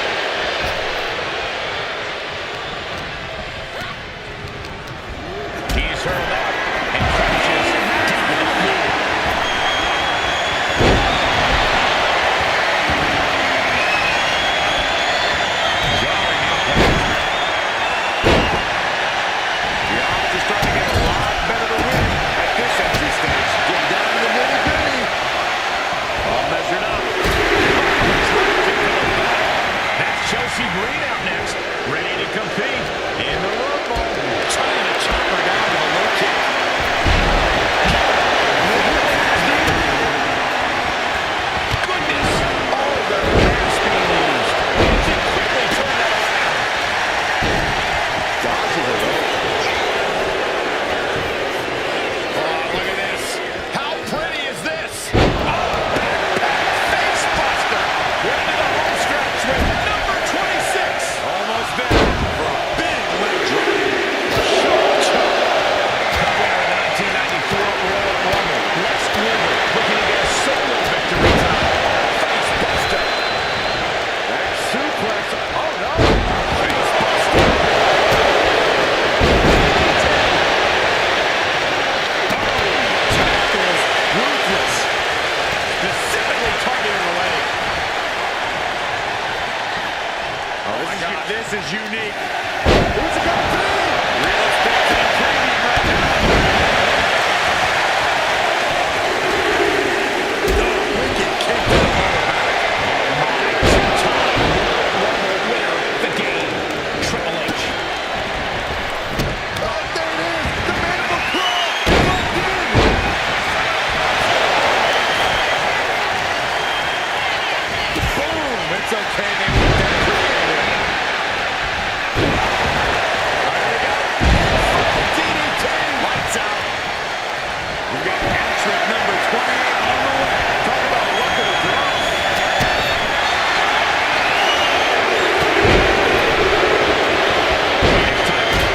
We've got entrant number 28 on the way. Talk about luck of the draw.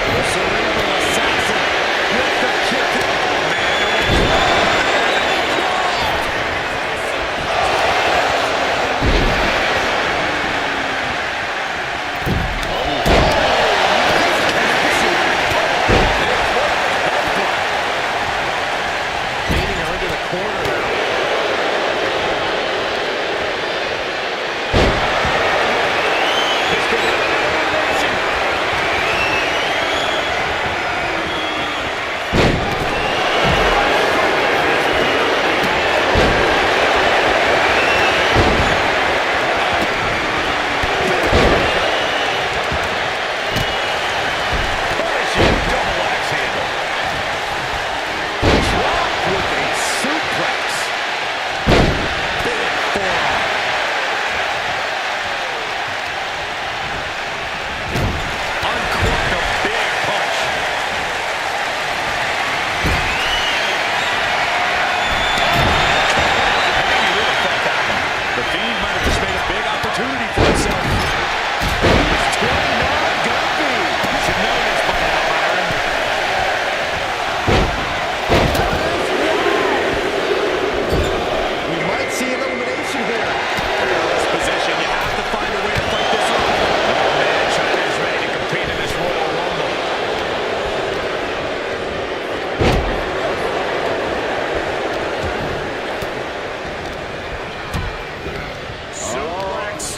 The cerebral assassin with the kick.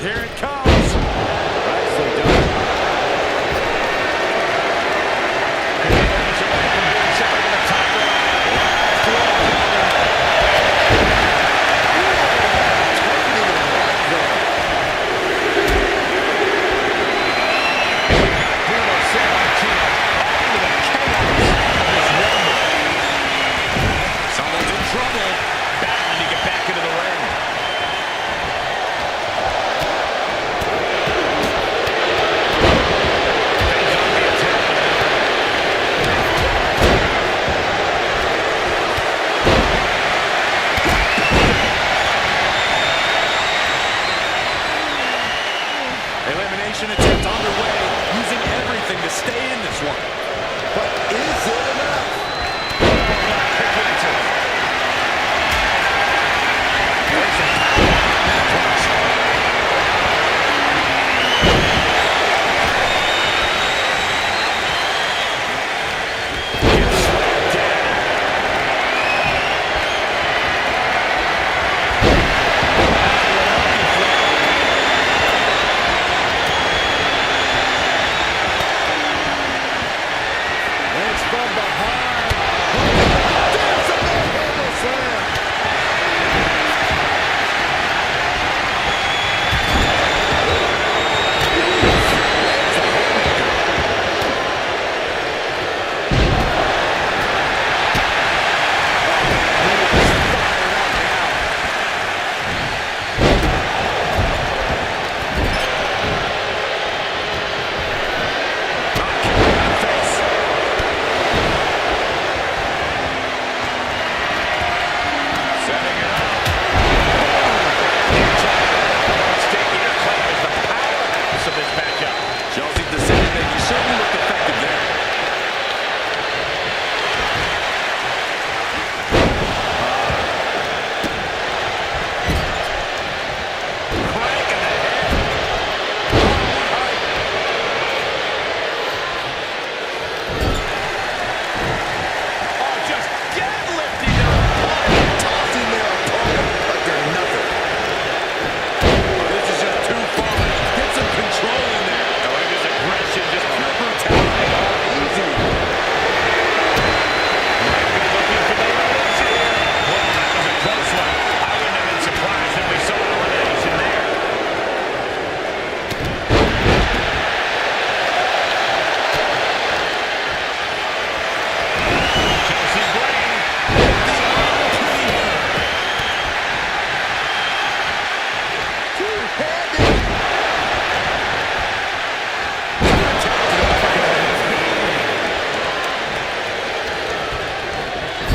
Here it comes. Nicely done. Someone's in trouble. Battling to get back into the ring. Elimination attempt underway, using everything to stay in this one. But is it enough? Kick into it. There's some power in that punch. Gets slammed down. It's from behind. There's a hammer slam.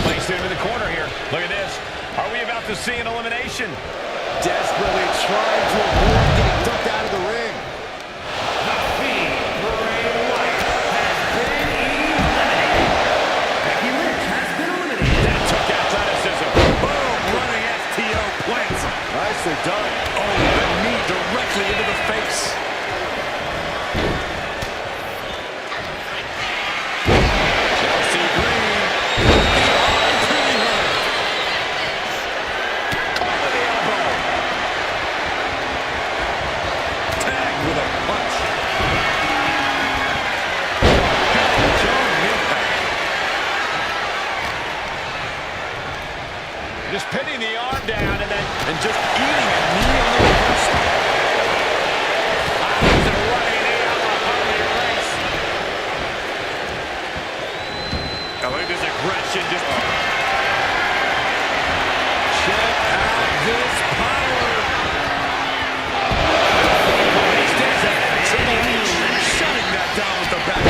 Placed into the corner. Look at this. Are we about to see an elimination?
Desperately trying to avoid getting dumped out of the ring.
The Fiend, Bray Wyatt, has been eliminated. Becky Lynch has been eliminated.
That took athleticism. Boom, running STO plants him.
Nicely done.
Oh, the knee directly into the face. Chelsea Green. Arm to the head.
Over the elbow.
Tagged with a punch.
Just pinning the arm down and then
Just eating a knee on the reversal.
he's a running knee on the Harley Race.
I think this aggression just... Check out this power. He stands up. Triple H shutting that down with the back.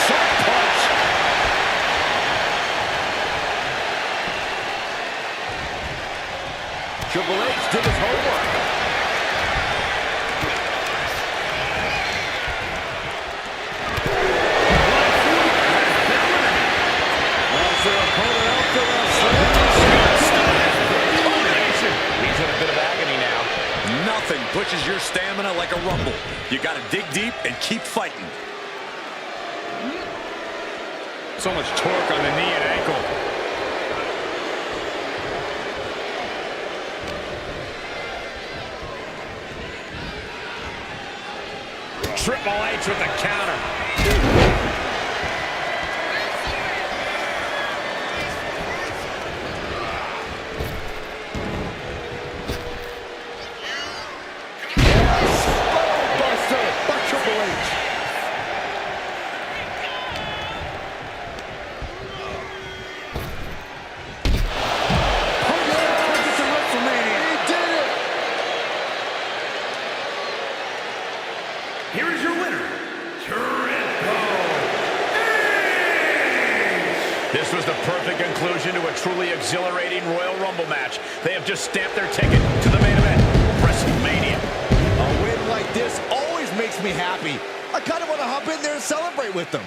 Sharp punch.
Triple H did his homework. That's their opponent out for
Elimination. He's in a bit of agony now.
Nothing pushes your stamina like a rumble. You got to dig deep and keep fighting.
So much torque on the knee and ankle. Triple H with the counter.
Buster by Triple H.
Here is your winner, Triple H.
This was the perfect conclusion to a truly exhilarating Royal Rumble match. They have just stamped their ticket to the main event, WrestleMania.
A win like this always makes me happy. I kind of want to hop in there and celebrate with them.